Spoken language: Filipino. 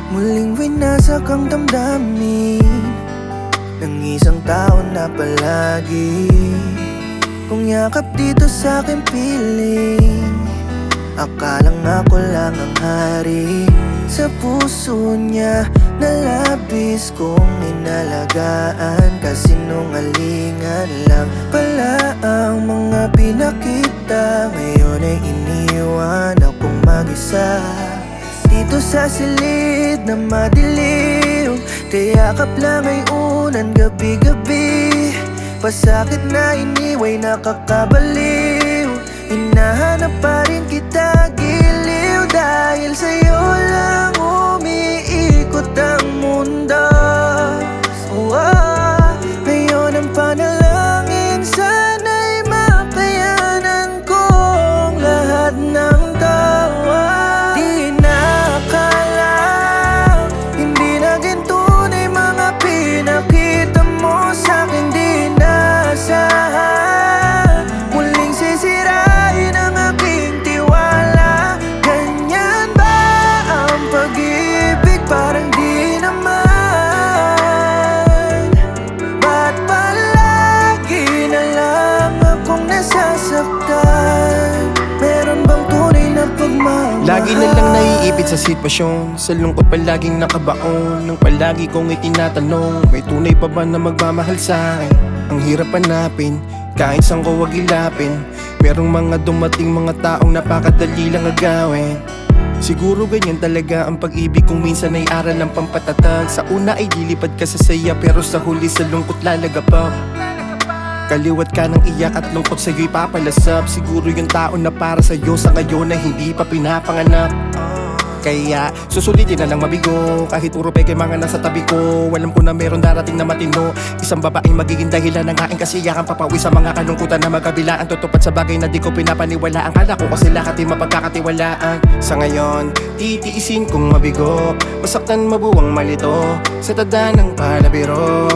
Muling winasak ang damdamin ng isang tao na palagi kung yakap dito sa aking piling. Akalang ako lang ang hari sa puso niya na labis kong inalagaan. Kasinungalingan lang pala ang mga pinakita. Ngayon ay iniwan akong mag-isa dito sa silid na madilim. Kayakap lang ay unan gabi-gabi. Pasakit na iniway nakakabaliw. Hinahanap pa rin kita giliw. Dahil sa'yo lang umiikot ang mundo. Ngayon ang panalangin, sana'y makayanan kong lahat ng tawa. Di nakala, hindi naging tunay mga pinakita mo sa'kin. Di nasahan, muling sisirain ang aking tiwala. Ganyan ba ang pag-ibig? Parang di naman. Ba't palagi na lang akong nasasaktan? Meron bang tunay na pagmamahal? Lagi na lang naiipit sa sitwasyon, sa lungkot palaging nakabaon. Nang palagi kong itinatanong, may tunay pa ba na magmamahal sa'kin? Ang hirap hanapin, kahit saan ko wag ilapin. Merong mga dumating mga taong napakadali lang agawin. Siguro ganyan talaga ang pag-ibig kung minsan ay aral ng pampatatag. Sa una ay lilipad ka sa saya, pero sa huli sa lungkot lalagapak. Kaliwat ka ng iyak at lungkot sa'yo'y papalasap. Siguro yung tao na para sa'yo sa ngayon na hindi pa pinapanganak. Kaya susulitin na lang mabigo, kahit puro peke mga nasa tabi ko. Alam ko na meron darating na matino, isang babaeng magiging dahilan ng aking kasiyakan. Papawi sa mga kalungkutan na magkabilaan, tutupad sa bagay na di ko pinapaniwalaan. Kala ko kasi lahat ay mapagkakatiwalaan. Sa ngayon, titiisin kong mabigo, masaktan mabuwang malito sa tada ng palabiro.